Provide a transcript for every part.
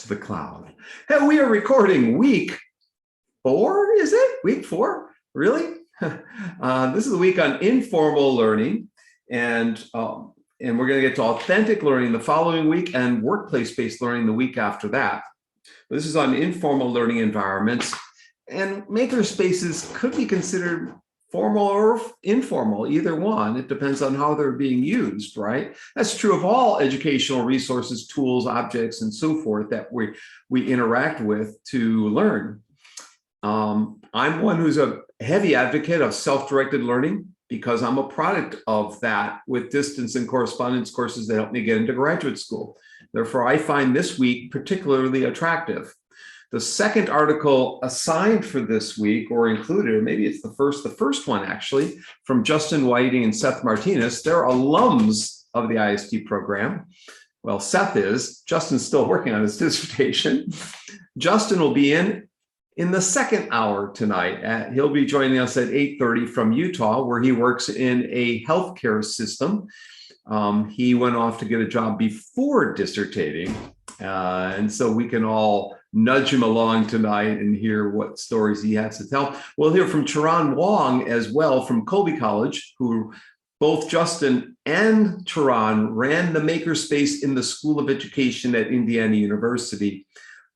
to the cloud. Hey, we are recording week 4, is it? Week 4? Really? This is a week on informal learning, and we're going to get to authentic learning the following week and workplace-based learning the week after that. This is on informal learning environments, and makerspaces could be considered formal or informal, either one. It depends on how they're being used, right? That's true of all educational resources, tools, objects, and so forth that we interact with to learn. I'm one who's a heavy advocate of self-directed learning because I'm a product of that with distance and correspondence courses that help me get into graduate school. Therefore, I find this week particularly attractive. The second article assigned for this week or included, or maybe it's the first one actually, from Justin Whiting and Seth Martinez. They're alums of the IST program. Well, Seth is. Justin's still working on his dissertation. Justin will be in the second hour tonight. He'll be joining us at 8:30 from Utah, where he works in a healthcare system. He went off to get a job before dissertating, and so we can all nudge him along tonight and hear what stories he has to tell. We'll hear from Charan Wong as well from Colby College, who both Justin and Charan ran the Makerspace in the School of Education at Indiana University,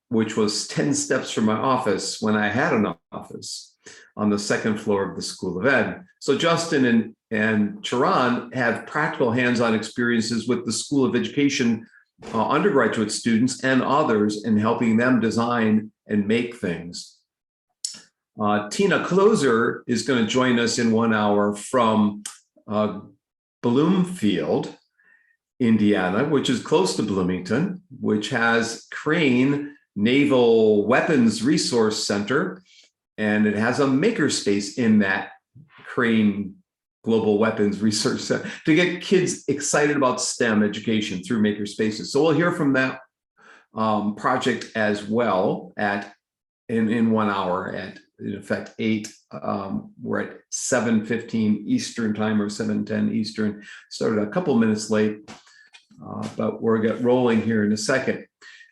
which was 10 steps from my office when I had an office on the second floor of the School of Ed. So Justin and Charan have practical hands-on experiences with the School of Education undergraduate students and others in helping them design and make things. Tina Closer is going to join us in 1 hour from Bloomfield, Indiana, which is close to Bloomington, which has Crane Naval Weapons Resource Center, and it has a makerspace in that Crane Global Weapons Research Center to get kids excited about STEM education through makerspaces. So we'll hear from that project as well in 1 hour at, in effect, 8. We're at 7:15 Eastern time or 7:10 Eastern. Started a couple minutes late, but we'll get rolling here in a second.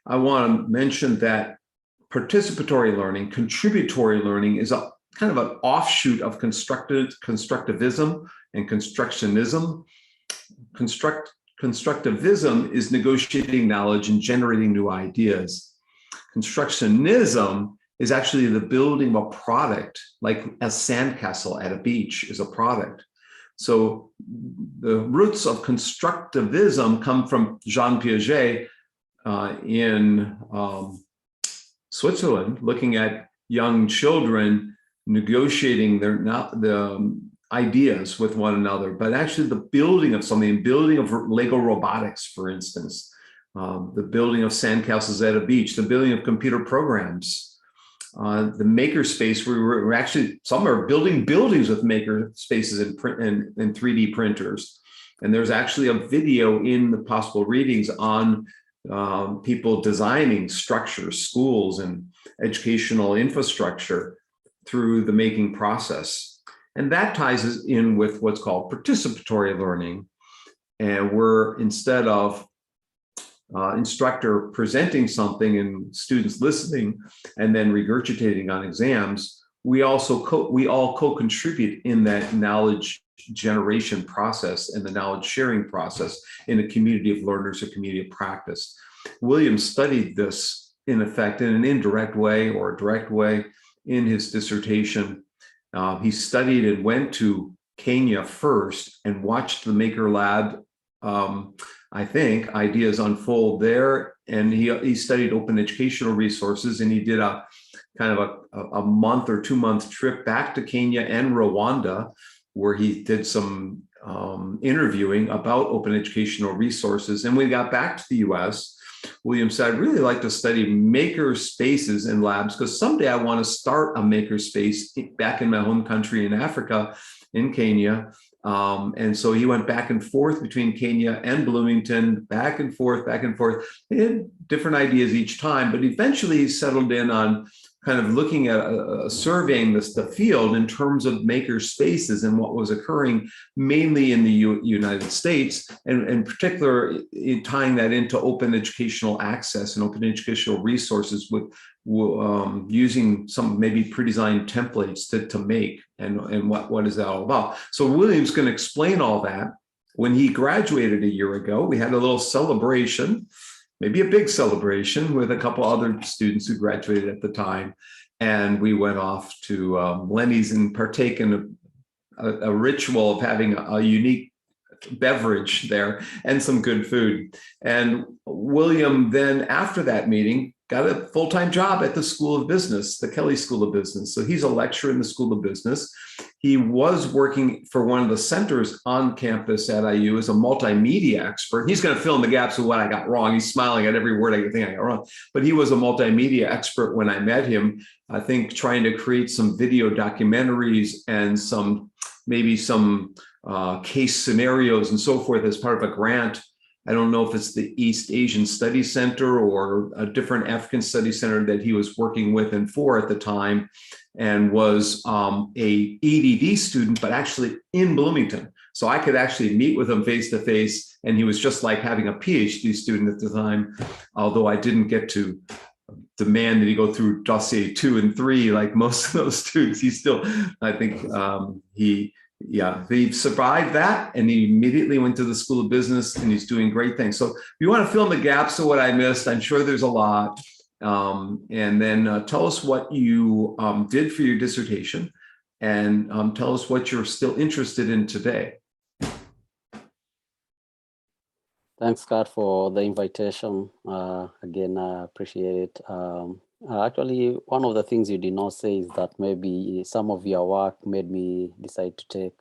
I want to mention that participatory learning, contributory learning is a kind of an offshoot of constructivism and constructionism. Constructivism is negotiating knowledge and generating new ideas. Constructionism is actually the building of a product, like a sandcastle at a beach is a product. So the roots of constructivism come from Jean Piaget in Switzerland, looking at young children negotiating the ideas with one another, but actually the building of something, building of Lego robotics, for instance, the building of sandcastles at a beach, the building of computer programs, the makerspace where we're actually, some are building buildings with maker spaces and 3D printers. And there's actually a video in the possible readings on people designing structures, schools, and educational infrastructure through the making process. And that ties us in with what's called participatory learning. And we're, instead of instructor presenting something and students listening and then regurgitating on exams, we all co-contribute in that knowledge generation process and the knowledge sharing process in a community of learners, a community of practice. William studied this in effect in an indirect way or a direct way in his dissertation. He studied and went to Kenya first and watched the Maker Lab, I think, ideas unfold there. And he studied open educational resources, and he did a kind of a month or 2 month trip back to Kenya and Rwanda, where he did some interviewing about open educational resources. And when we got back to the US, William said, I'd really like to study maker spaces and labs because someday I want to start a maker space back in my home country in Africa, in Kenya. And so he went back and forth between Kenya and Bloomington, back and forth. He had different ideas each time, but eventually he settled in on kind of looking at surveying the field in terms of maker spaces and what was occurring mainly in the United States, and in particular tying that into open educational access and open educational resources with using some maybe pre-designed templates to make, and what is that all about. So William's going to explain all that. When he graduated a year ago, we had a little celebration, maybe a big celebration, with a couple other students who graduated at the time. And we went off to Lenny's and partake in a ritual of having a unique beverage there and some good food. And William then, after that meeting, got a full-time job at the School of Business, the Kelley School of Business. So he's a lecturer in the School of Business. He was working for one of the centers on campus at IU as a multimedia expert. He's going to fill in the gaps of what I got wrong. He's smiling at every word I think I got wrong. But he was a multimedia expert when I met him, I think trying to create some video documentaries and maybe some case scenarios and so forth as part of a grant. I don't know if it's the East Asian Studies Center or a different African Studies Center that he was working with and for at the time, and was a EDD student, but actually in Bloomington. So I could actually meet with him face to face, and he was just like having a PhD student at the time, although I didn't get to demand that he go through dossier 2 and 3 like most of those students. He still, I think he survived that, and he immediately went to the School of Business, and he's doing great things. So if you want to fill in the gaps of what I missed, I'm sure there's a lot. And then tell us what you did for your dissertation, and tell us what you're still interested in today. Thanks, Scott, for the invitation. Again, I appreciate it. Actually, one of the things you did not say is that maybe some of your work made me decide to take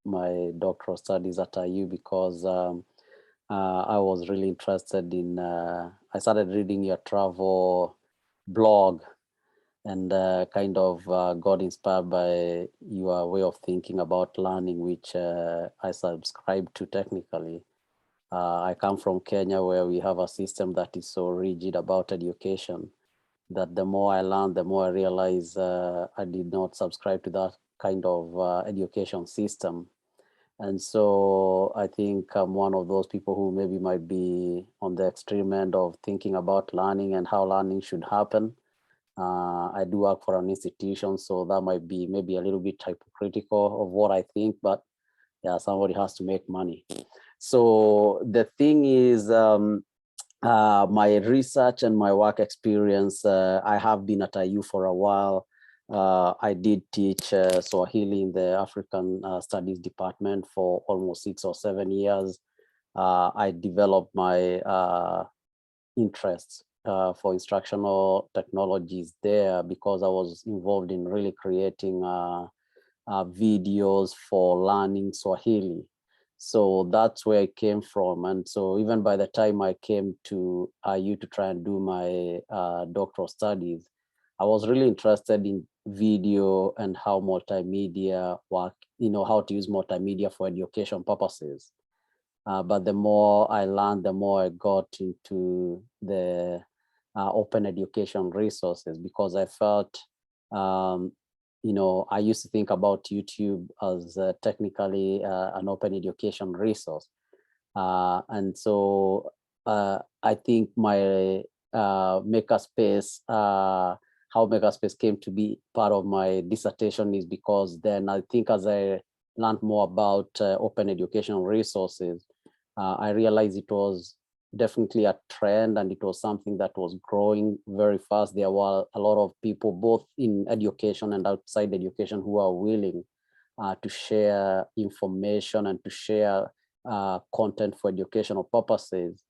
my doctoral studies at IU, because I was really interested in, I started reading your travel blog, and kind of got inspired by your way of thinking about learning, which I subscribe to technically. I come from Kenya, where we have a system that is so rigid about education that the more I learned, the more I realized I did not subscribe to that kind of education system. And so I think I'm one of those people who maybe might be on the extreme end of thinking about learning and how learning should happen. I do work for an institution, so that might be maybe a little bit hypocritical of what I think, but yeah, somebody has to make money. So the thing is, my research and my work experience, I have been at IU for a while. I did teach Swahili in the African Studies Department for almost 6 or 7 years. I developed my interests for instructional technologies there because I was involved in really creating videos for learning Swahili. So that's where I came from. And so even by the time I came to IU to try and do my doctoral studies, I was really interested in video and how multimedia work, how to use multimedia for education purposes. But the more I learned, the more I got into the open education resources, because I felt, I used to think about YouTube as technically an open education resource. And so I think my Makerspace, how Makerspace came to be part of my dissertation is because then I think as I learned more about open educational resources, I realized it was definitely a trend, and it was something that was growing very fast. There were a lot of people, both in education and outside education, who are willing to share information and to share content for educational purposes.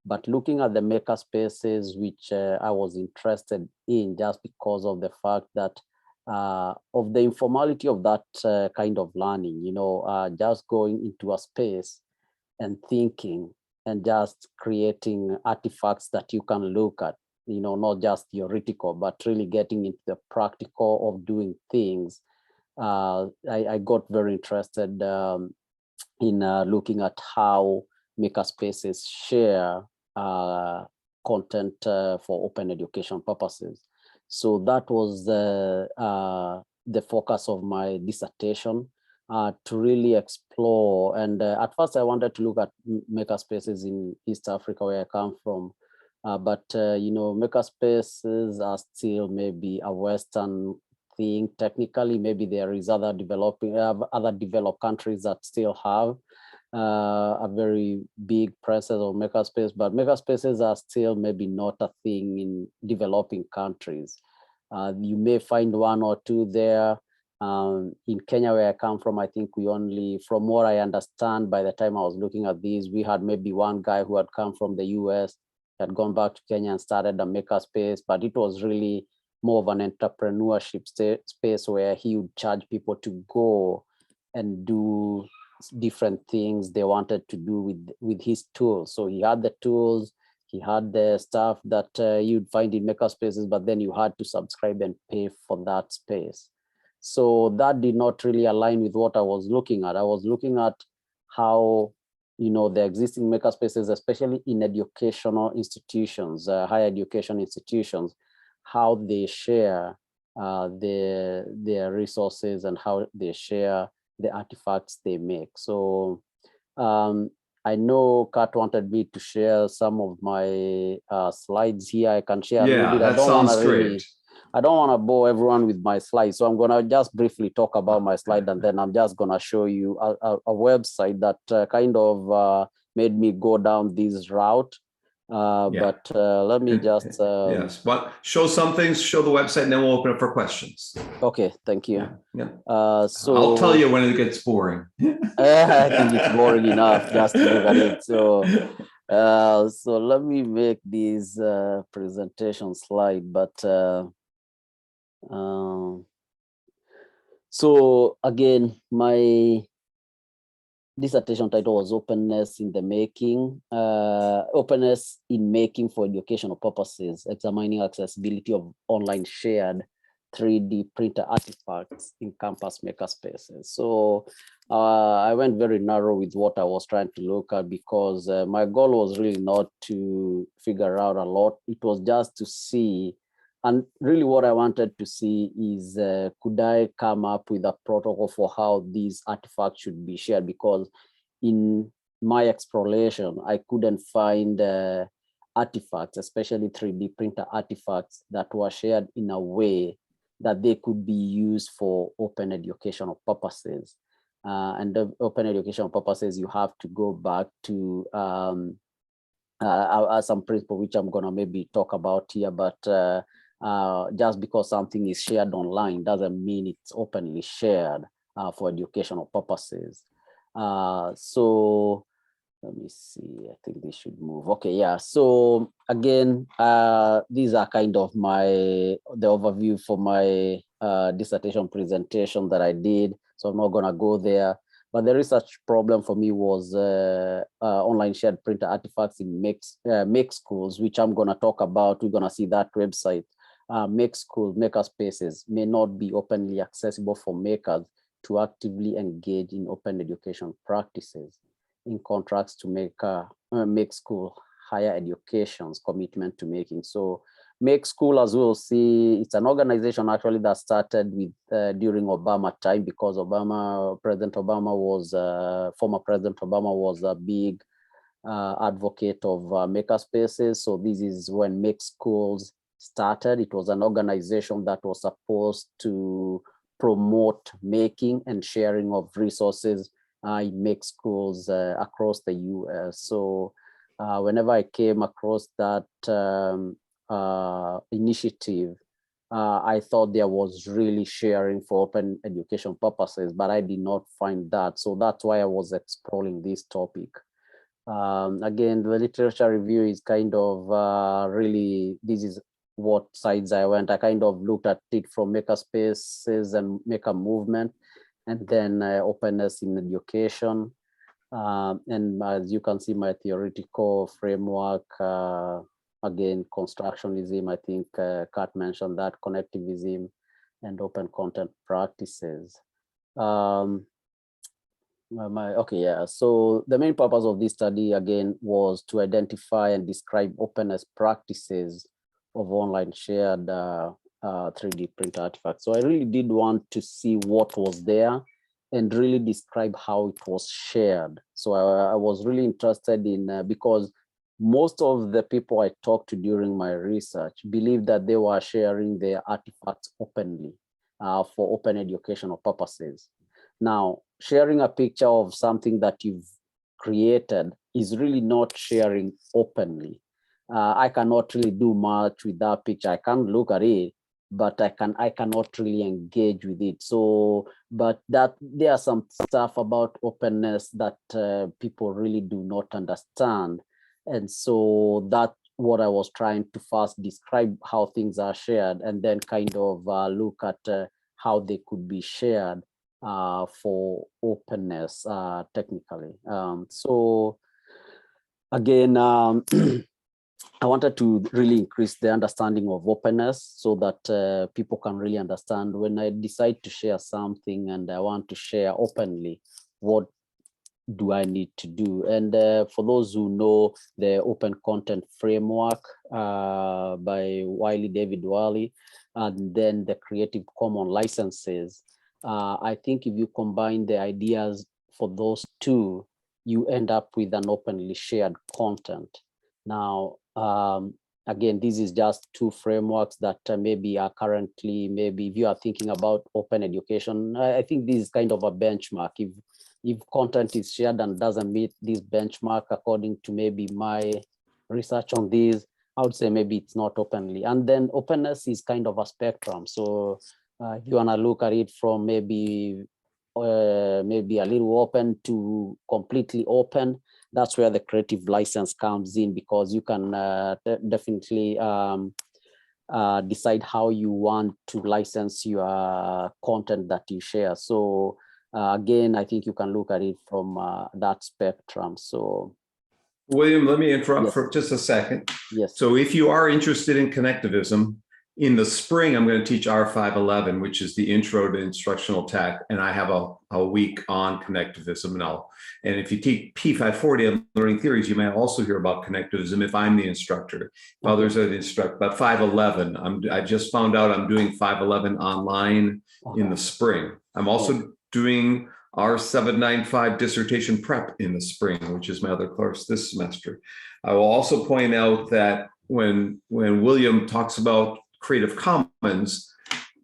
But looking at the maker spaces, which I was interested in just because of the fact that of the informality of that kind of learning, just going into a space and thinking and just creating artifacts that you can look at, not just theoretical, but really getting into the practical of doing things. I got very interested in looking at how makerspaces share content for open education purposes. So that was the focus of my dissertation, to really explore. And at first I wanted to look at makerspaces in East Africa, where I come from. But you know, makerspaces are still maybe a Western thing. Technically, maybe there is other developed countries that still have a very big presence of makerspace, but makerspaces are still maybe not a thing in developing countries. You may find one or two there. In Kenya, where I come from, I think we only, from what I understand, by the time I was looking at these, we had maybe one guy who had come from the US, had gone back to Kenya and started a makerspace, but it was really more of an entrepreneurship space where he would charge people to go and do different things they wanted to do with his tools. So he had the tools, he had the stuff that you'd find in makerspaces, but then you had to subscribe and pay for that space. So that did not really align with what I was looking at. I was looking at how, you know, the existing makerspaces, especially in educational institutions, higher education institutions, how they share their resources and how they share the artifacts they make. So I know Kat wanted me to share some of my slides here. I can share a little bit. That sounds great. I don't want to bore everyone with my slides, so I'm going to just briefly talk about my slide, and then I'm just going to show you a website that kind of made me go down this route. But let me just yes, but show some things, show the website, and then we'll open it for questions. Okay, thank you. So I'll tell you when it gets boring. I think it's boring enough just to look at it. So let me make this presentation slide. But so again, my dissertation title was Openness in the Making, Openness in Making for Educational Purposes, examining accessibility of online shared 3D printer artifacts in campus makerspaces. So I went very narrow with what I was trying to look at, because my goal was really not to figure out a lot. It was just to see, and really what I wanted to see is, could I come up with a protocol for how these artifacts should be shared? Because in my exploration, I couldn't find artifacts, especially 3D printer artifacts, that were shared in a way that they could be used for open educational purposes. And the open educational purposes, you have to go back to some principle, which I'm gonna maybe talk about here, but just because something is shared online doesn't mean it's openly shared for educational purposes. So let me see, I think this should move. Okay, yeah, so again, these are kind of the overview for my dissertation presentation that I did, so I'm not gonna go there. But the research problem for me was online shared printer artifacts in make schools, which I'm gonna talk about. We're gonna see that website. Make schools, makerspaces may not be openly accessible for makers to actively engage in open education practices, in contrast to make school higher education's commitment to making. So Make School, as we'll see, it's an organization actually that started with during Obama time, because former President Obama was a big advocate of makerspaces. So this is when Make Schools started. It was an organization that was supposed to promote making and sharing of resources in Make Schools across the US. So whenever I came across that initiative, I thought there was really sharing for open education purposes, but I did not find that. So that's why I was exploring this topic. Again, the literature review is kind of really, this is what sides I went. I kind of looked at it from makerspaces and maker movement, and then openness in education. And as you can see, my theoretical framework, again, constructionism, I think Kat mentioned that, connectivism, and open content practices. Okay, yeah. So the main purpose of this study, again, was to identify and describe openness practices of online shared 3D print artifacts. So I really did want to see what was there and really describe how it was shared. So I was really interested in, because most of the people I talked to during my research believed that they were sharing their artifacts openly for open educational purposes. Now, sharing a picture of something that you've created is really not sharing openly. I cannot really do much with that picture. I can't look at it, but I cannot really engage with it. So, but that there are some stuff about openness that people really do not understand. And so that's what I was trying to first describe how things are shared, and then kind of look at how they could be shared for openness technically. So again, I wanted to really increase the understanding of openness so that people can really understand when I decide to share something and I want to share openly, what do I need to do? And for those who know the Open Content Framework by David Wiley, and then the Creative Commons licenses, I think if you combine the ideas for those two, you end up with an openly shared content. Now, again, this is just two frameworks that maybe are currently, maybe if you are thinking about open education, I think this is kind of a benchmark. If content is shared and doesn't meet this benchmark, according to maybe my research on this, I would say maybe it's not openly. And then openness is kind of a spectrum. So if you want to look at it from maybe a little open to completely open, that's where the creative license comes in, because you can definitely decide how you want to license your content that you share. So again, I think you can look at it from that spectrum. So, William, let me interrupt yes. for just a second. Yes. So if you are interested in connectivism, in the spring, I'm going to teach R511, which is the intro to instructional tech. And I have a week on connectivism. And if you teach P540 on learning theories, you may also hear about connectivism if I'm the instructor. If others are the instructor, but 511, I just found out I'm doing 511 online in the spring. I'm also doing R795 dissertation prep in the spring, which is my other course this semester. I will also point out that when William talks about Creative Commons,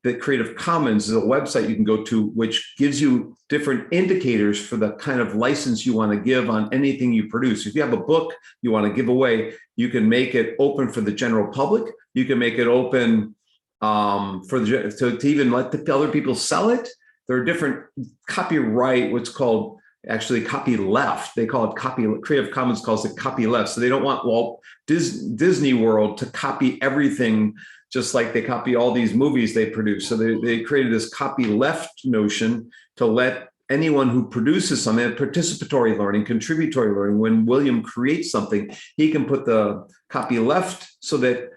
that Creative Commons is a website you can go to, which gives you different indicators for the kind of license you want to give on anything you produce. If you have a book you want to give away, you can make it open for the general public. You can make it open to even let the other people sell it. There are different copyright, what's called actually copy left. They call it copy. Creative Commons calls it copy left. So they don't want Disney World to copy everything, just like they copy all these movies they produce. So they created this copy left notion to let anyone who produces something, participatory learning, contributory learning, when William creates something, he can put the copy left so that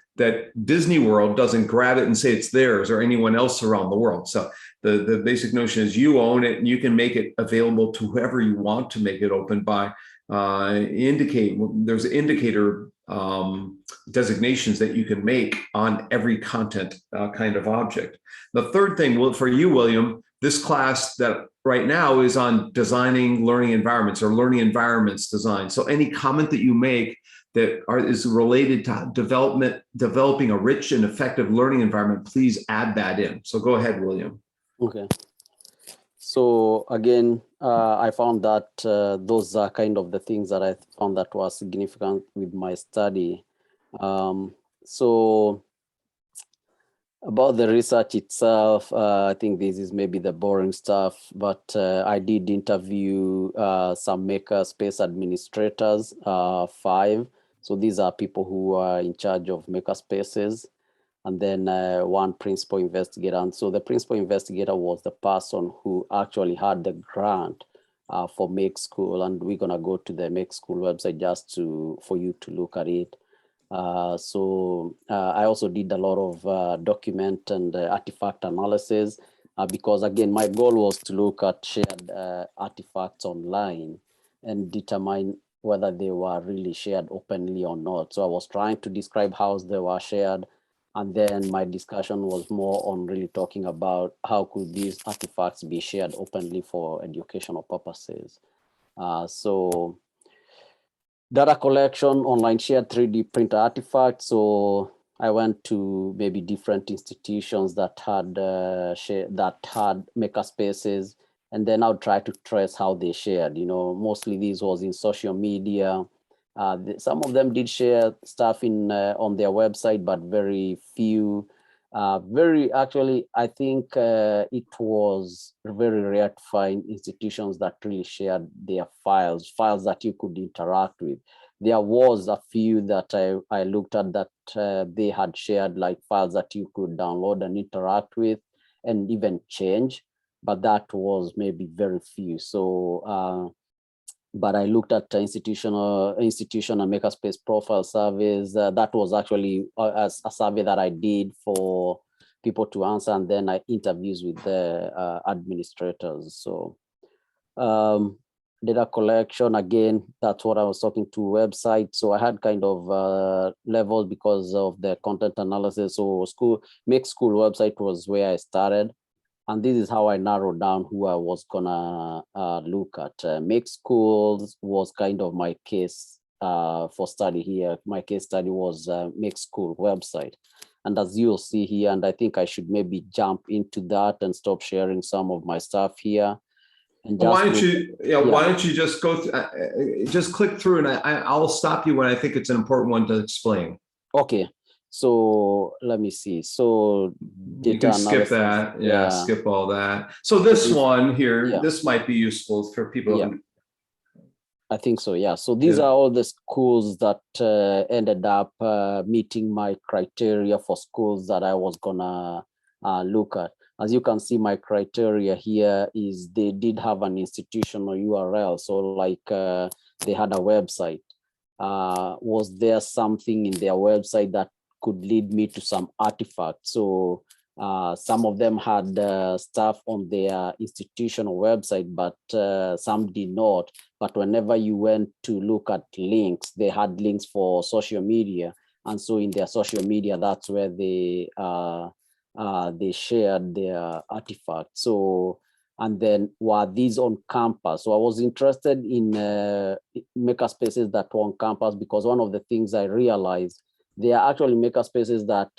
Disney World doesn't grab it and say it's theirs or anyone else around the world. So the basic notion is you own it and you can make it available to whoever you want to make it open by there's indicator designations that you can make on every content kind of object. The third thing for you, William, this class that right now is on designing learning environments or learning environments design. So any comment that you make that is related to developing a rich and effective learning environment, please add that in. So go ahead, William. Okay. So again, I found that those are kind of the things that I found that was significant with my study. So about the research itself, I think this is maybe the boring stuff, but I did interview some Makerspace administrators, 5. So these are people who are in charge of Makerspaces, and then one principal investigator. And so the principal investigator was the person who actually had the grant for Make School. And we're gonna go to the Make School website just for you to look at it. So I also did a lot of document and artifact analysis because again, my goal was to look at shared artifacts online and determine whether they were really shared openly or not. So I was trying to describe how they were shared, And then my discussion was more on really talking about how could these artifacts be shared openly for educational purposes. So data collection, online shared 3D printer artifacts. So I went to maybe different institutions that had makerspaces, and then I'll try to trace how they shared. Mostly this was in social media. Some of them did share stuff on their website, but very few. I think it was very rare to find institutions that really shared their files that you could interact with. There was a few that I looked at that they had shared, like files that you could download and interact with and even change, but that was maybe very few. So but I looked at institution and makerspace profile surveys. That was actually a survey that I did for people to answer, and then I interviews with the administrators. So data collection, again, that's what I was talking to website. So I had kind of levels because of the content analysis. So Make School website was where I started. And this is how I narrowed down who I was gonna look at. Make Schools was kind of my case for study here. My case study was Make School website. And as you'll see here, and I think I should maybe jump into that and stop sharing some of my stuff here. And just why don't you just go just click through, and I'll stop you when I think it's an important one to explain. Okay. So let me see. So you can skip that. Yeah, skip all that. So this one here, this might be useful for people. Yeah. I think so. Yeah. So these are all the schools that ended up meeting my criteria for schools that I was gonna look at. As you can see, my criteria here is they did have an institutional URL. So like they had a website. Was there something in their website that could lead me to some artifacts? So some of them had stuff on their institutional website, but some did not. But whenever you went to look at links, they had links for social media. And so in their social media, that's where they shared their artifacts. So, and then were these on campus? So I was interested in makerspaces that were on campus, because one of the things I realized, there are actually makerspaces that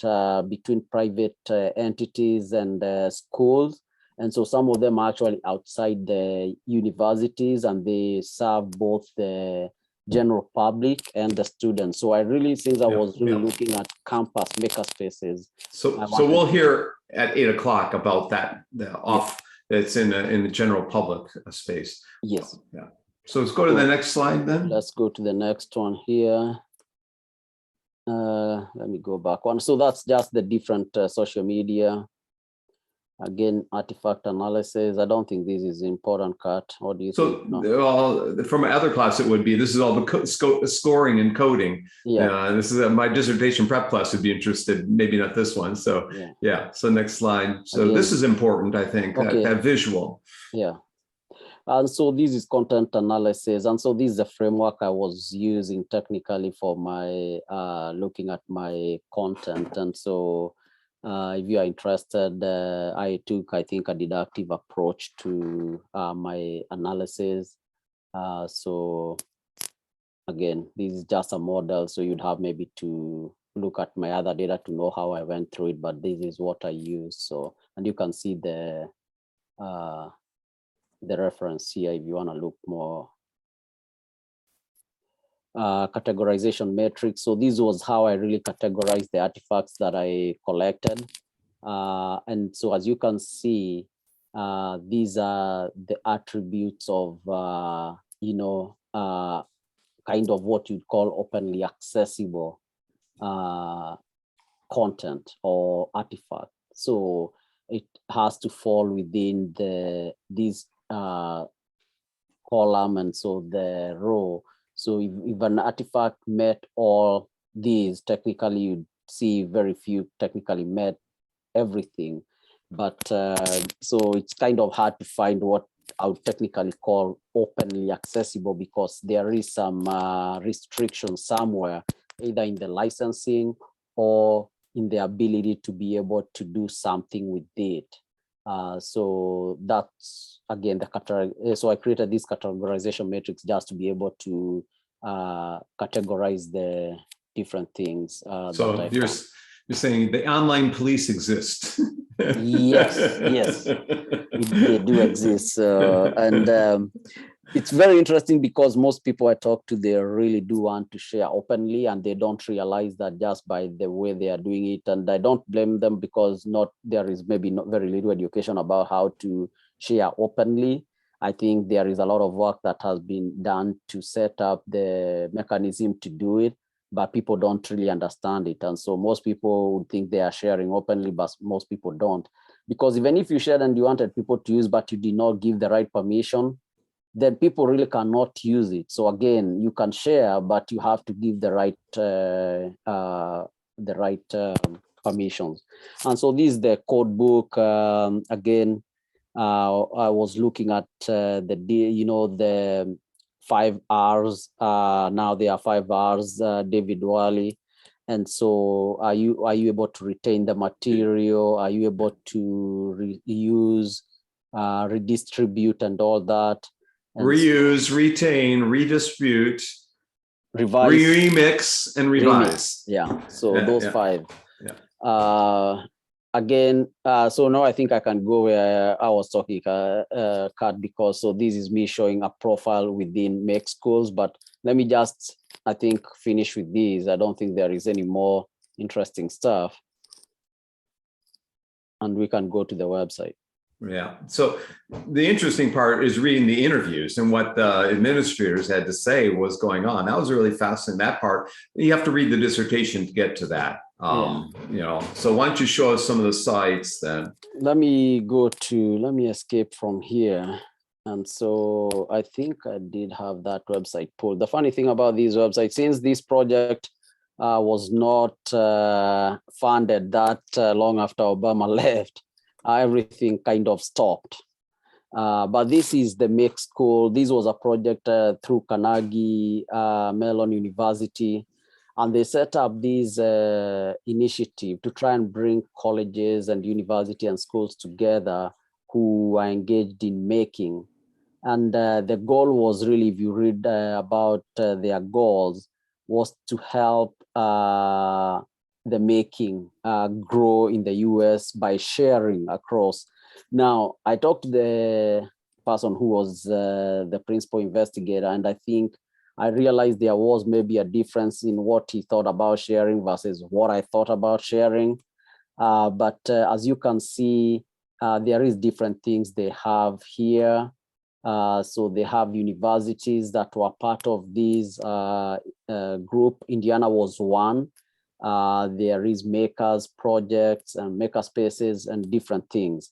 between private entities and schools. And so some of them are actually outside the universities, and they serve both the general public and the students. So I really, since I was really looking at campus makerspaces. So we'll hear at 8 o'clock about that, that's in the general public space. Yes. Yeah. So let's go to the next slide then. Let's go to the next one here. Let me go back one. So that's just the different social media. Again, artifact analysis. I don't think this is important, Kat. What do you think? No. From my other class, it would be, this is all the scoring and coding. Yeah. This is my dissertation prep class would be interested, maybe not this one. So yeah. So next slide. So again, this is important, I think, that visual. Yeah. And so this is content analysis. And so this is the framework I was using technically for my looking at my content. And so if you are interested, I took, I think, a deductive approach to my analysis. So again, this is just a model. So you'd have maybe to look at my other data to know how I went through it, but this is what I use. So, and you can see the reference here if you want to look more. Categorization matrix. So this was how I really categorized the artifacts that I collected. And so as you can see, these are the attributes of, kind of what you'd call openly accessible content or artifact. So it has to fall within these column, and so the row. So if an artifact met all these, technically you'd see very few technically met everything. But so it's kind of hard to find what I would technically call openly accessible, because there is some restriction somewhere, either in the licensing or in the ability to be able to do something with it. So that's, again, so I created this categorization matrix just to be able to categorize the different things. So you're saying the online police exist. Yes, they do exist. And it's very interesting because most people I talk to, they really do want to share openly, and they don't realize that just by the way they are doing it. And I don't blame them, because there is maybe not very little education about how to share openly. I think there is a lot of work that has been done to set up the mechanism to do it, but people don't really understand it. And so most people would think they are sharing openly, but most people don't. Because even if you shared and you wanted people to use, but you did not give the right permission, then people really cannot use it. So again, you can share, but you have to give the right permissions. And so this is the code book. Again, I was looking at the 5 R's. Now there are 5 R's, David Wally. And so are you able to retain the material? Are you able to reuse, redistribute, and all that? And reuse, retain, redistribute, revise, remix, and revise. Yeah, so those 5. Yeah. Again, so now I think I can go where I was talking, Kat, because so this is me showing a profile within Make Schools, but let me just, I think, finish with these. I don't think there is any more interesting stuff. And we can go to the website. Yeah. So the interesting part is reading the interviews and what the administrators had to say was going on. That was really fascinating. That part, you have to read the dissertation to get to that. So why don't you show us some of the sites then? Let me escape from here. And so I think I did have that website pulled. The funny thing about these websites, since this project was not funded that long after Obama left, everything kind of stopped. But this is the Make School. This was a project through Carnegie Mellon University. And they set up this initiative to try and bring colleges and university and schools together who are engaged in making. And the goal was really, if you read about their goals, was to help the making grow in the US by sharing across. Now, I talked to the person who was the principal investigator, and I think I realized there was maybe a difference in what he thought about sharing versus what I thought about sharing. But as you can see, there is different things they have here. So they have universities that were part of this group. Indiana was one. There is makers projects and makerspaces and different things.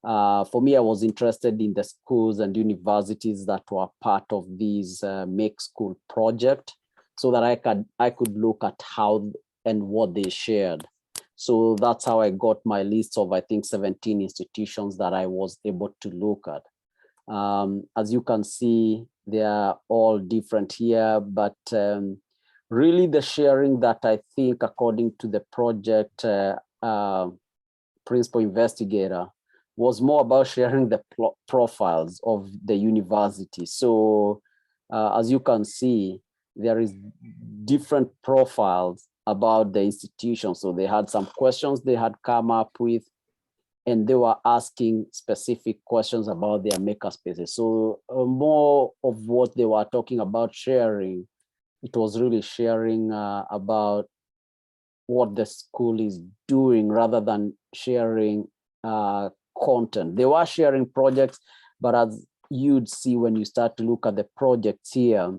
For me, I was interested in the schools and universities that were part of this Make School project, so that I could look at how and what they shared. So that's how I got my list of, I think, 17 institutions that I was able to look at. As you can see, they are all different here, but really the sharing that I think, according to the project principal investigator, was more about sharing the profiles of the university. So as you can see, there is different profiles about the institution. So they had some questions they had come up with, and they were asking specific questions about their makerspaces. So more of what they were talking about sharing, it was really sharing about what the school is doing rather than sharing content. They were sharing projects, but as you'd see when you start to look at the projects here,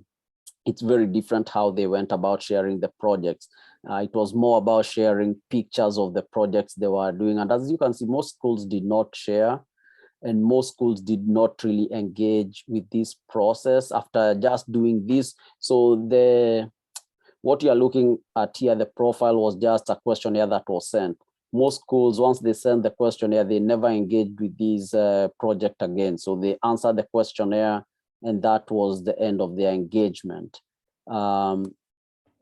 it's very different how they went about sharing the projects. It was more about sharing pictures of the projects they were doing. And as you can see, most schools did not share, and most schools did not really engage with this process after just doing this. So what you're looking at here, the profile was just a questionnaire that was sent. Most schools, once they send the questionnaire, they never engaged with this project again. So they answered the questionnaire, and that was the end of their engagement.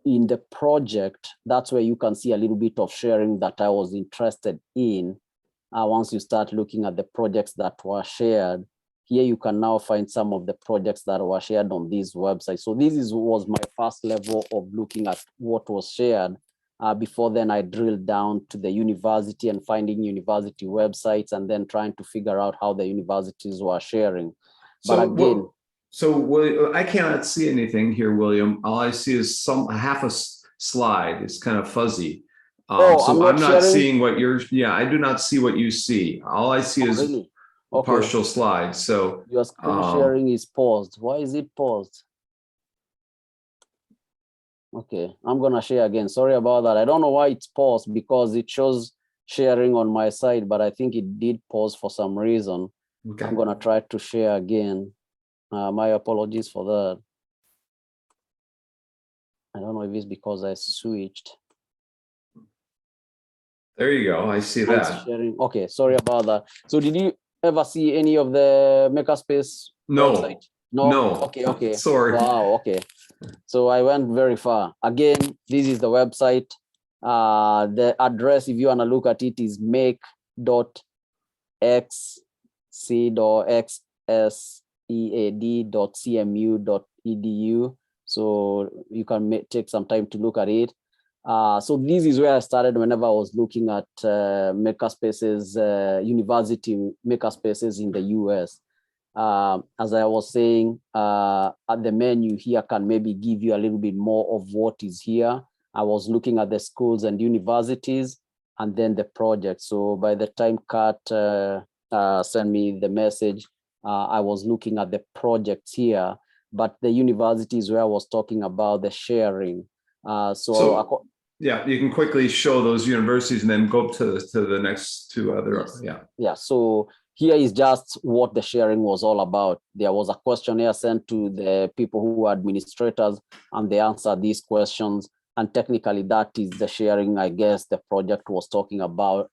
in the project, that's where you can see a little bit of sharing that I was interested in. Once you start looking at the projects that were shared, here you can now find some of the projects that were shared on this website. So this was my first level of looking at what was shared. Before then, I drilled down to the university and finding university websites and then trying to figure out how the universities were sharing. But So again, I cannot see anything here, William. All I see is half a slide. It's kind of fuzzy. So I'm not seeing what I do not see what you see. All I see is really? partial slides. So your screen sharing is paused. Why is it paused? Okay, I'm gonna share again. Sorry about that. I don't know why it's paused because it shows sharing on my side, but I think it did pause for some reason. Okay. I'm gonna try to share again. My apologies for that. I don't know if it's because I switched. There you go. I see that. Sharing. Okay, sorry about that. So did you ever see any of the Makerspace website? No. Okay. Sorry. Wow. Okay. So I went very far. Again, this is the website. The address, if you want to look at it, is make.xsead.cmu.edu. So you can take some time to look at it. So this is where I started whenever I was looking at makerspaces, university makerspaces in the US. As I was saying, at the menu here can maybe give you a little bit more of what is here. I was looking at the schools and universities and then the project. So by the time Kat sent me the message, I was looking at the projects here, but the universities where I was talking about the sharing. Yeah, you can quickly show those universities and then go to the next two other. Yes. Yeah. So here is just what the sharing was all about. There was a questionnaire sent to the people who were administrators, and they answered these questions. And technically, that is the sharing, I guess, the project was talking about.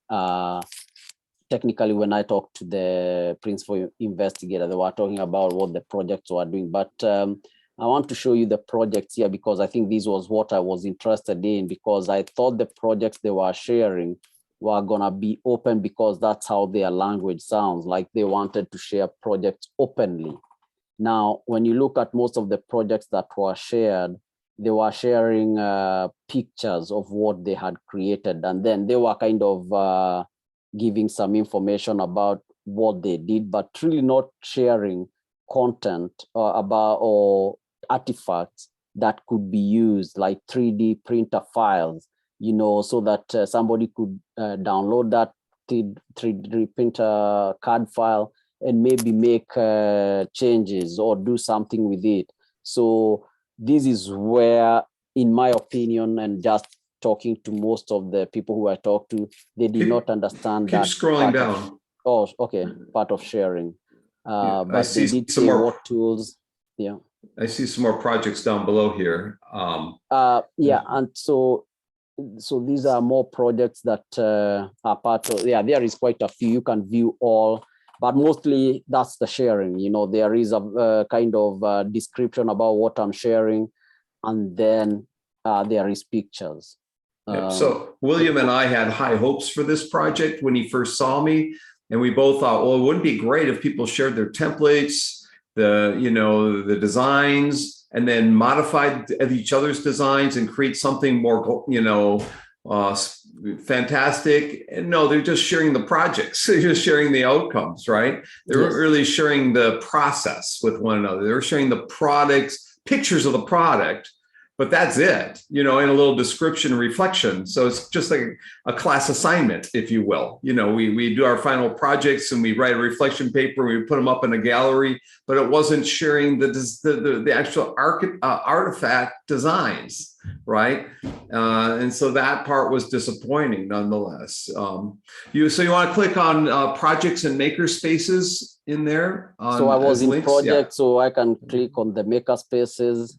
Technically, when I talked to the principal investigator, they were talking about what the projects were doing. But I want to show you the projects here because I think this was what I was interested in, because I thought the projects they were sharing were gonna be open because that's how their language sounds, like they wanted to share projects openly. Now, when you look at most of the projects that were shared, they were sharing pictures of what they had created, and then they were kind of giving some information about what they did, but really not sharing content or artifacts that could be used, like 3D printer files, so that somebody could download that 3D printer card file and maybe make changes or do something with it. So this is where, in my opinion, and just talking to most of the people who I talked to, they did not understand that. Keep scrolling down. Part of sharing. But I see they did some say more what tools. Yeah. I see some more projects down below here. And so these are more projects that are part of. Yeah, there is quite a few. You can view all, but mostly that's the sharing. There is a kind of description about what I'm sharing, and then there is pictures. So William and I had high hopes for this project when he first saw me, and we both thought, well, it wouldn't be great if people shared their templates, the designs, and then modified each other's designs and create something more, fantastic. And no, they're just sharing the projects. They're just sharing the outcomes, right? They weren't really sharing the process with one another. They were sharing the products, pictures of the product, but that's it, in a little description and reflection. So it's just like a class assignment, if you will. We do our final projects and we write a reflection paper and we put them up in a gallery, but it wasn't sharing the actual artifact designs, right? And so that part was disappointing nonetheless. So you want to click on projects and makerspaces in there? So I was in project, so I can click on the makerspaces.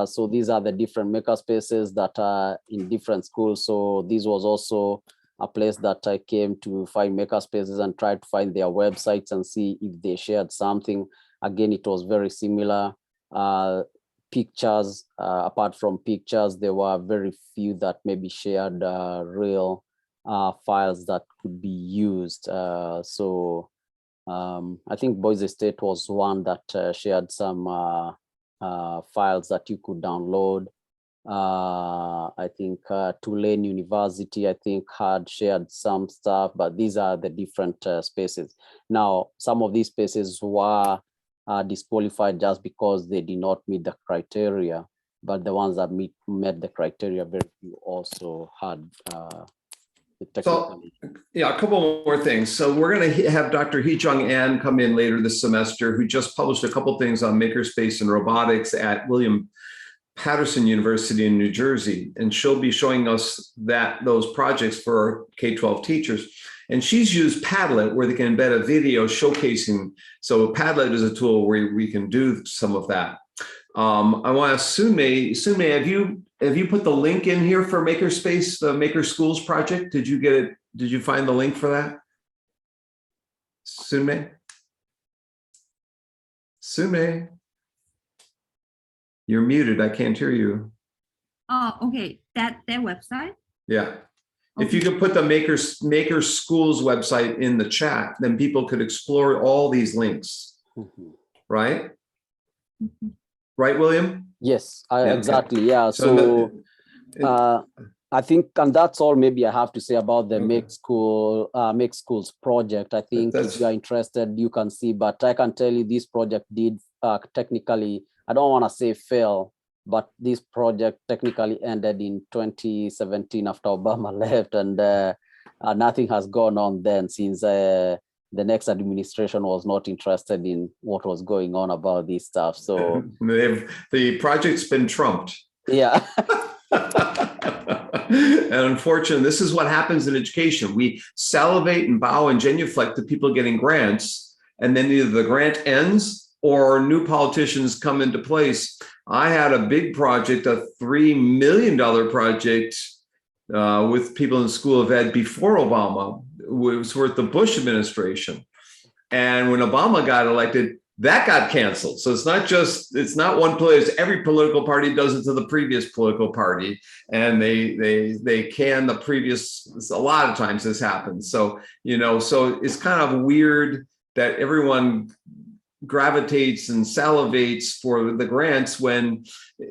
So these are the different makerspaces that are in different schools. So this was also a place that I came to find makerspaces and try to find their websites and see if they shared something. Again, it was very similar. pictures. Apart from pictures, there were very few that maybe shared real files that could be used. So I think Boise State was one that shared some files that you could download. I think Tulane University, I think, had shared some stuff, but these are the different spaces. Now, some of these spaces were disqualified just because they did not meet the criteria, but the ones that met the criteria, very few also had the technical. So, yeah, a couple more things. So we're going to have Dr. Hee-Jung An come in later this semester, who just published a couple things on makerspace and robotics at William Patterson University in New Jersey, and she'll be showing us those projects for our K-12 teachers. And she's used Padlet, where they can embed a video showcasing. So Padlet is a tool where we can do some of that. I want to Sume, have you put the link in here for Makerspace, the Maker Schools project? Did you get it? Did you find the link for that? Sume? Sume? You're muted. I can't hear you. Oh, okay. That website? Yeah. If you could put the Maker Schools website in the chat, then people could explore all these links, right? Right, William? Yes, Yeah, exactly. Yeah. So I think, and that's all maybe I have to say about the Make Schools project. I think if you are interested, you can see, but I can tell you this project did technically, I don't want to say fail, but this project technically ended in 2017 after Obama left, and nothing has gone on then, since the next administration was not interested in what was going on about this stuff. So the project's been trumped. Yeah. And unfortunately, this is what happens in education. We salivate and bow and genuflect to people getting grants, and then either the grant ends or new politicians come into place. I had a big project, a $3 million project with people in the School of Ed before Obama. It was worth the Bush administration. And when Obama got elected, that got canceled. So it's not one place. Every political party does it to the previous political party, and they can the previous. A lot of times this happens. So so it's kind of weird that everyone gravitates and salivates for the grants when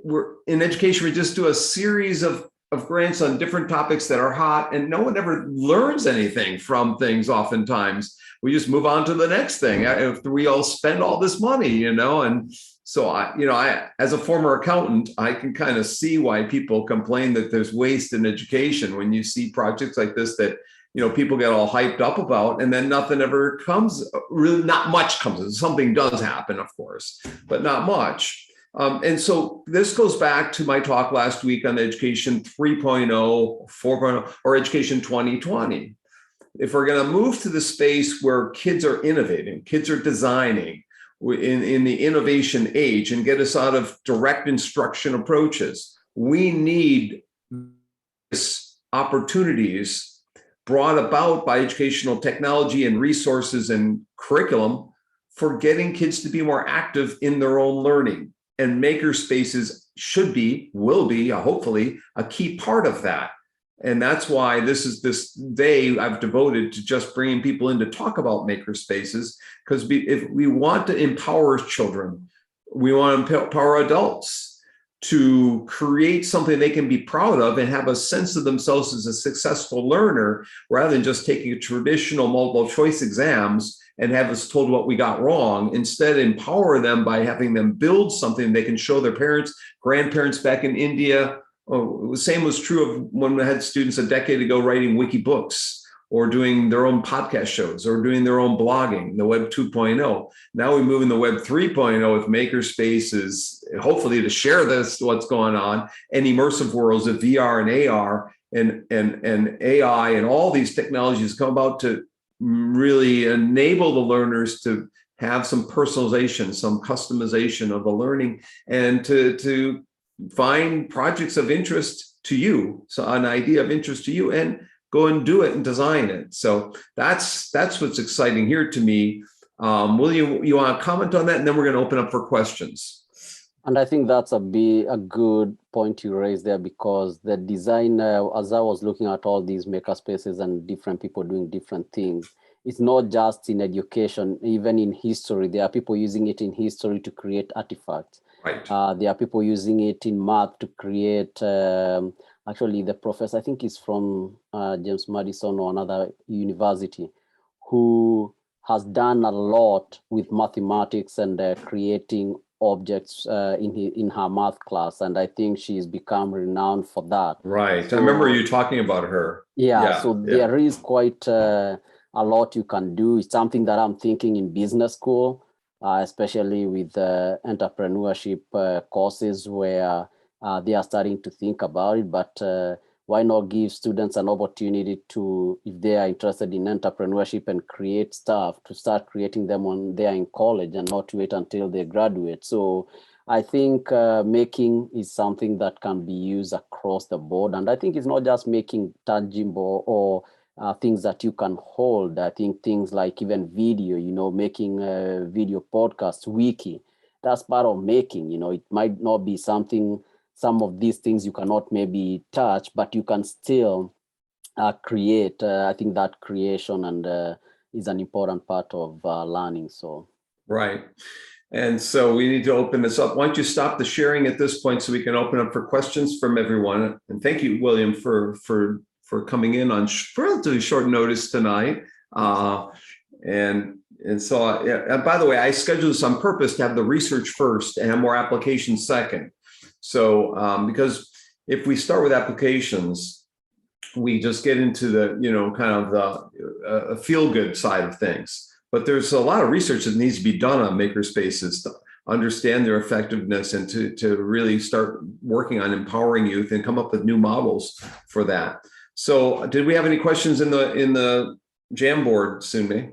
we're in education. We just do a series of grants on different topics that are hot, and no one ever learns anything from things. Oftentimes we just move on to the next thing. If we all spend all this money, and so I, as a former accountant, I can kind of see why people complain that there's waste in education when you see projects like this that people get all hyped up about, and then nothing ever comes. Really, not much comes. Something does happen, of course, but not much. And so this goes back to my talk last week on Education 3.0, 4.0, or Education 2020. If we're going to move to the space where kids are innovating, kids are designing in the innovation age, and get us out of direct instruction approaches, we need opportunities brought about by educational technology and resources and curriculum for getting kids to be more active in their own learning. And makerspaces will be, hopefully, a key part of that. And that's why this day I've devoted to just bringing people in to talk about makerspaces, because if we want to empower children, we want to empower adults to create something they can be proud of and have a sense of themselves as a successful learner, rather than just taking traditional multiple choice exams and have us told what we got wrong. Instead, empower them by having them build something they can show their parents, grandparents back in India. The same was true of when we had students a decade ago writing wiki books, or doing their own podcast shows, or doing their own blogging, the Web 2.0. Now we move in the Web 3.0 with makerspaces, hopefully to share what's going on, and immersive worlds of VR and AR and AI, and all these technologies come about to really enable the learners to have some personalization, some customization of the learning, and to find projects of interest to you, so an idea of interest to you, and go and do it and design it. So that's what's exciting here to me. Will you want to comment on that, and then we're going to open up for questions. And I think that's a good point you raised there, because the design, as I was looking at all these makerspaces and different people doing different things, it's not just in education, even in history. There are people using it in history to create artifacts. Right. There are people using it in math to create, actually the professor, I think he's from James Madison or another university, who has done a lot with mathematics and creating objects in her math class, and I think she's become renowned for that. Right. So, I remember you talking about her. yeah, Yeah, so yeah. there is quite a lot you can do. It's something that I'm thinking in business school, especially with entrepreneurship courses where they are starting to think about it. But why not give students an opportunity to, if they are interested in entrepreneurship and create stuff, to start creating them when they are in college and not wait until they graduate. So I think making is something that can be used across the board. And I think it's not just making tangible or things that you can hold. I think things like even video, making a video podcast, wiki, that's part of making. It might not be something, some of these things you cannot maybe touch, but you can still create. I think that creation and is an important part of learning. So. Right. And so we need to open this up. Why don't you stop the sharing at this point so we can open up for questions from everyone? And thank you, William, for coming in on relatively short notice tonight. And so, and by the way, I scheduled this on purpose to have the research first and have more applications second. So because if we start with applications, we just get into the, kind of the feel-good side of things. But there's a lot of research that needs to be done on makerspaces to understand their effectiveness and to really start working on empowering youth and come up with new models for that. So did we have any questions in the Jamboard, Sunmi?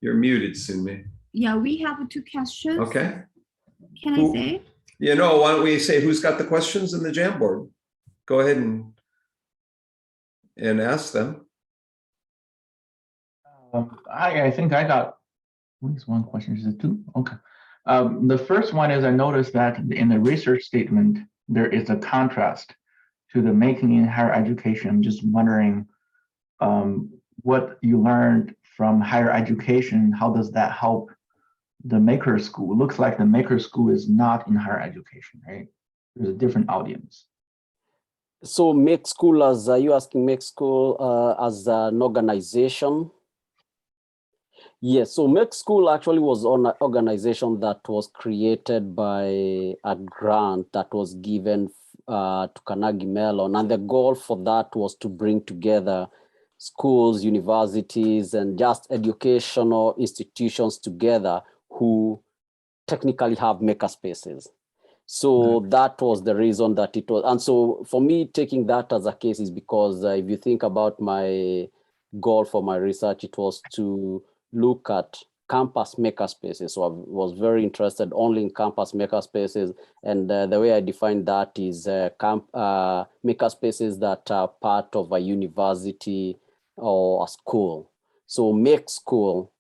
You're muted, Sunmi. Yeah, we have two questions. Okay. Can I say? Why don't we say who's got the questions in the Jamboard? Go ahead and ask them. I think I got at least one question. Is it two? Okay. The first one is I noticed that in the research statement, there is a contrast to the making in higher education. I'm just wondering what you learned from higher education. How does that help the maker school? It looks like the maker school is not in higher education, right? There's a different audience. So Make School, as are you asking Make School as an organization? Yes, so Make School actually was an organization that was created by a grant that was given to Carnegie Mellon. And the goal for that was to bring together schools, universities, and just educational institutions together who technically have makerspaces. So that was the reason that it was. And so for me, taking that as a case is because if you think about my goal for my research, it was to look at campus makerspaces. So I was very interested only in campus makerspaces. And the way I define that is makerspaces that are part of a university or a school. So Make School,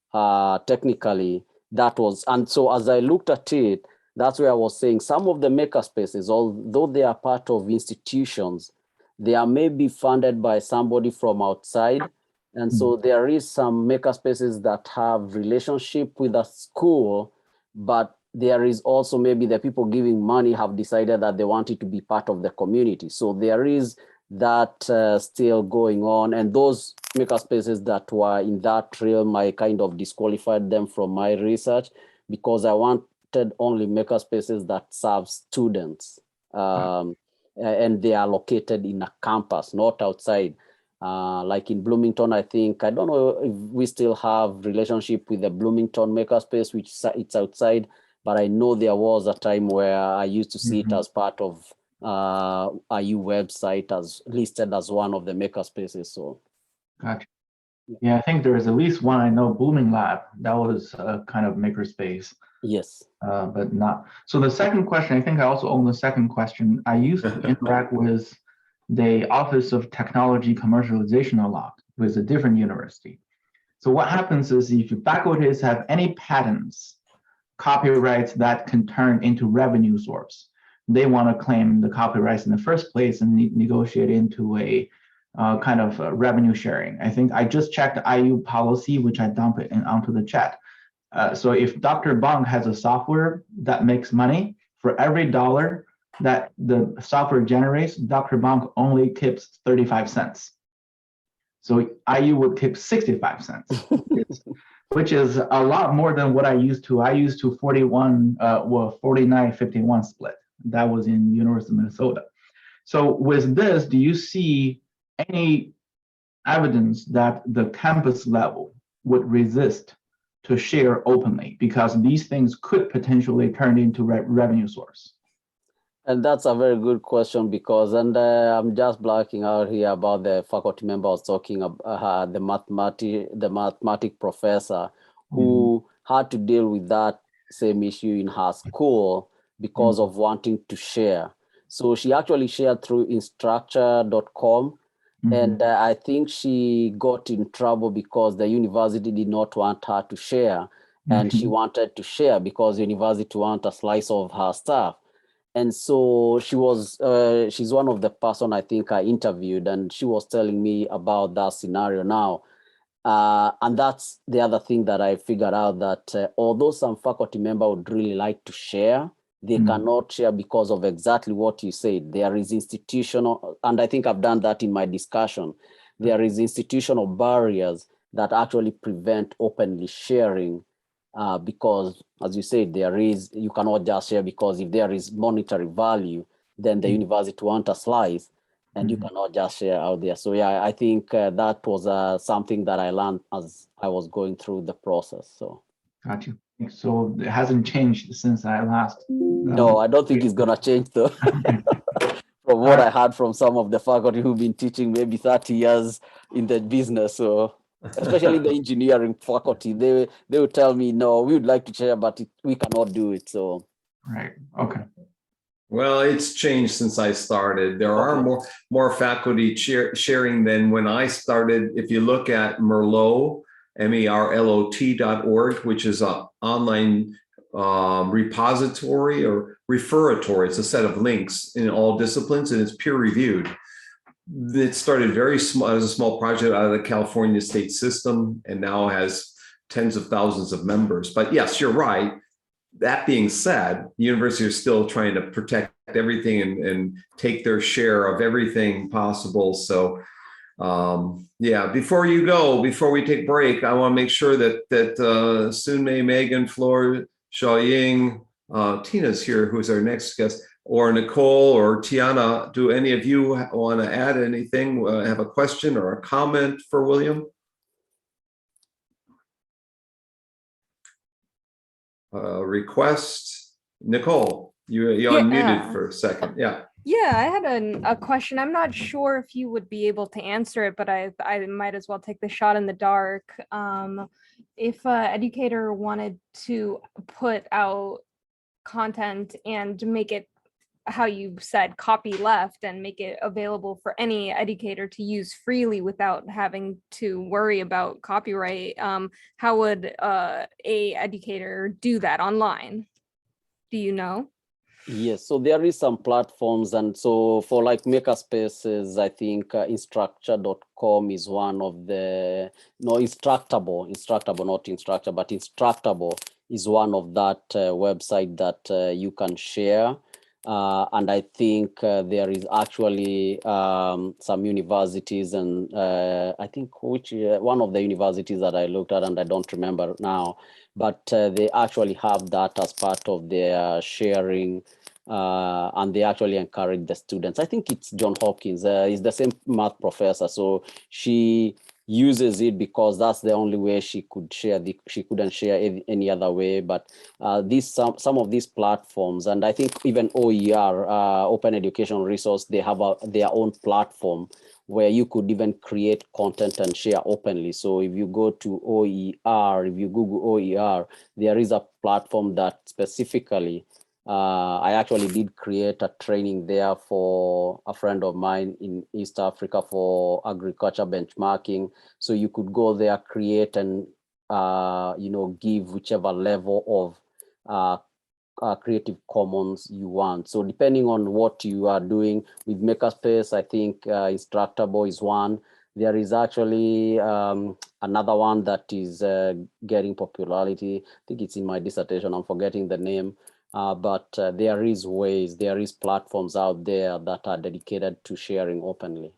technically, that was. And so as I looked at it, that's where I was saying some of the makerspaces, although they are part of institutions, they are maybe funded by somebody from outside. And so there is some makerspaces that have relationship with a school, but there is also maybe the people giving money have decided that they want it to be part of the community. So there is that still going on. And those makerspaces that were in that realm, I kind of disqualified them from my research because I wanted only makerspaces that serve students. And they are located in a campus, not outside. Like in Bloomington, I think, I don't know if we still have relationship with the Bloomington makerspace, which it's outside, but I know there was a time where I used to see it as part of IU website as listed as one of the makerspaces. So, gotcha. Yeah, I think there is at least one I know, Blooming Lab. That was a kind of makerspace. Yes. But not. So the second question, I think I also own the second question. I used to interact with the Office of Technology Commercialization a lot with a different university. So what happens is if your faculties have any patents copyrights that can turn into revenue source. They want to claim the copyrights in the first place and negotiate into a kind of revenue sharing. I think I just checked IU policy, which I dump it onto the chat. So if Dr. Bonk has a software that makes money, for every dollar that the software generates, Dr. Bonk only keeps 35 cents. So IU would keep 65 cents, which is a lot more than what I used to. I used to 49-51 split. That was in University of Minnesota. So with this, do you see any evidence that the campus level would resist to share openly, because these things could potentially turn into revenue source? And that's a very good question, because, and I'm just blacking out here about the faculty member I was talking about, the mathematics professor who had to deal with that same issue in her school because of wanting to share. So she actually shared through instructure.com. And I think she got in trouble because the university did not want her to share. And she wanted to share because the university want a slice of her stuff. And so she was, she's one of the person I think I interviewed, and she was telling me about that scenario now. And that's the other thing that I figured out, that although some faculty member would really like to share, they cannot share because of exactly what you said. There is institutional, and I think I've done that in my discussion, there is institutional barriers that actually prevent openly sharing, because as you said, you cannot just share, because if there is monetary value, then the university want a slice, and you cannot just share out there. So yeah, I think that was something that I learned as I was going through the process. So. Got you. So it hasn't changed since I last. No, I don't think it's gonna change though. From what I heard from some of the faculty who've been teaching maybe 30 years in the business, so especially the engineering faculty, they would tell me, no, we would like to share, but we cannot do it. So. Right. Okay. Well, it's changed since I started. There are more faculty sharing than when I started. If you look at Merlot, MERLOT.org, which is an online repository or referatory. It's a set of links in all disciplines, and it's peer reviewed. It started very small, as a small project out of the California state system, and now has tens of thousands of members. But yes, you're right. That being said, the university is still trying to protect everything and take their share of everything possible. So yeah, before we take break, I want to make sure that Sunmei, Megan, Flor, Xiaoying, Tina's here, who's our next guest, or Nicole or Tiana, do any of you want to add anything, have a question or a comment for William? Request. Nicole, you're unmuted for a second. Yeah. Yeah, I had a question. I'm not sure if you would be able to answer it, but I might as well take the shot in the dark. If an educator wanted to put out content and make it, how you said, copy left, and make it available for any educator to use freely without having to worry about copyright, how would a educator do that online? Do you know? Yes, so there is some platforms, and so for like Makerspaces, I think instructure.com is one of the, no, Instructable, not Instructure, but Instructable is one of that website that you can share. And I think there is actually some universities, and I think which one of the universities that I looked at, and I don't remember now, but they actually have that as part of their sharing, and they actually encourage the students. I think it's John Hopkins, is the same math professor, so she uses it because that's the only way she could share. She couldn't share any other way. But some of these platforms, and I think even OER, Open Education Resource, they have their own platform where you could even create content and share openly. So if you go to OER, if you Google OER, there is a platform that specifically, I actually did create a training there for a friend of mine in East Africa for agriculture benchmarking. So you could go there, create, and give whichever level Creative Commons you want. So depending on what you are doing with Makerspace, I think Instructable is one. There is actually another one that is getting popularity. I think it's in my dissertation. I'm forgetting the name. But there is platforms out there that are dedicated to sharing openly.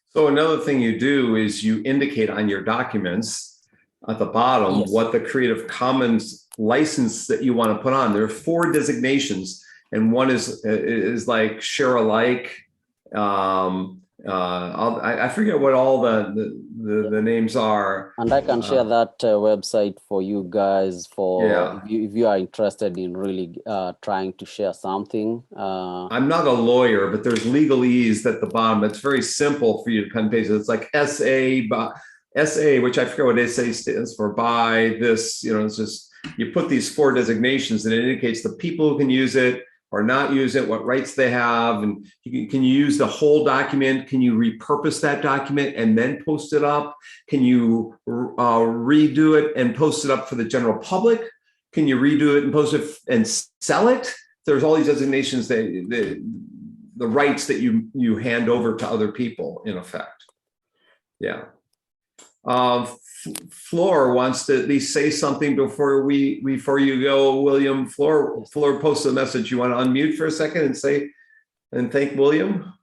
So another thing you do is you indicate on your documents at the bottom Yes. what the Creative Commons license that you want to put on. There are 4 designations, and one is like share alike. I forget what all the names are. And I can share that website for you guys Yeah. if you are interested in really trying to share something. I'm not a lawyer, but there's legalese at the bottom. It's very simple for you to pen paste. It's like SA, which I forget what SA stands for, by this, it's just, you put these 4 designations and it indicates the people who can use it or not use it, what rights they have, and can you use the whole document? Can you repurpose that document and then post it up? Can you redo it and post it up for the general public? Can you redo it and post it and sell it? There's all these designations that the rights that you hand over to other people, in effect. Yeah. Floor wants to at least say something before you go, William. Floor posted a message. You want to unmute for a second and say and thank William?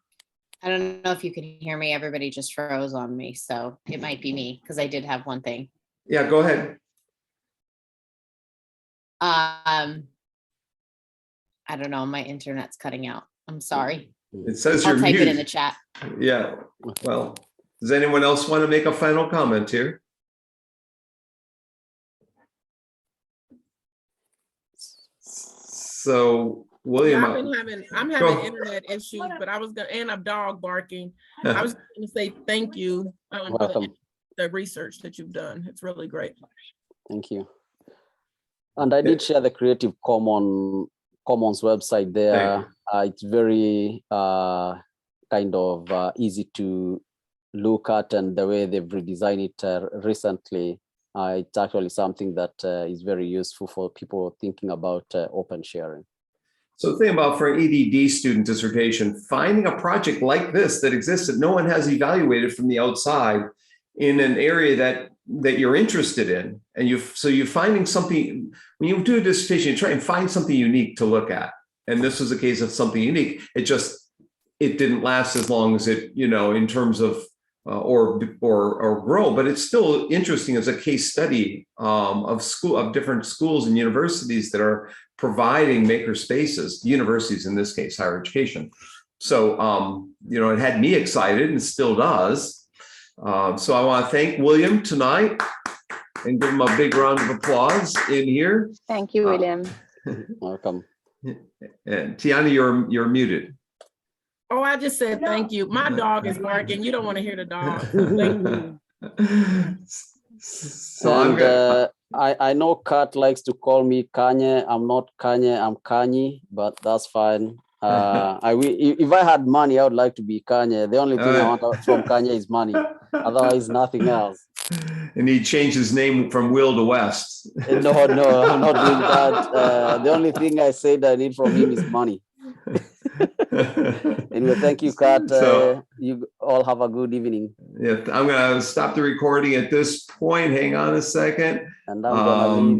I don't know if you can hear me. Everybody just froze on me, so it might be me because I did have one thing. Yeah, go ahead. I don't know. My internet's cutting out. I'm sorry. It says I'll you're type muted. it in the chat. Yeah. Well, does anyone else want to make a final comment here? So, William, Yeah, I'm having internet issues, but I was gonna, and a dog barking. I was gonna say thank you for Welcome. the research that you've done. It's really great. Thank you. And I did share the Creative Commons website there. It's very kind of easy to look at, and the way they've redesigned it recently, it's actually something that is very useful for people thinking about open sharing. So think about for an EDD student dissertation, finding a project like this that exists that no one has evaluated from the outside in an area that you're interested in, and you're finding something. When you do a dissertation, you try and find something unique to look at, and this was a case of something unique. It didn't last as long as it, in terms of or grow, but it's still interesting as a case study of different schools and universities that are providing maker spaces, universities in this case, higher education. So, it had me excited and still does. So I want to thank William tonight and give him a big round of applause in here. Thank you, William. Welcome. And Tiana, you're muted. Oh, I just said thank you. My dog is barking. You don't want to hear the dog. Thank you. So I know Kat likes to call me Kanye. I'm not Kanye, I'm Kanye, but that's fine. If I had money, I would like to be Kanye. The only thing I want from Kanye is money. Otherwise, nothing else. And he changed his name from Will to West. No, I'm not doing that. The only thing I said I need from him is money. Anyway, thank you, Kat. You all have a good evening. Yeah, I'm going to stop the recording at this point. Hang on a second. And I'm going to leave.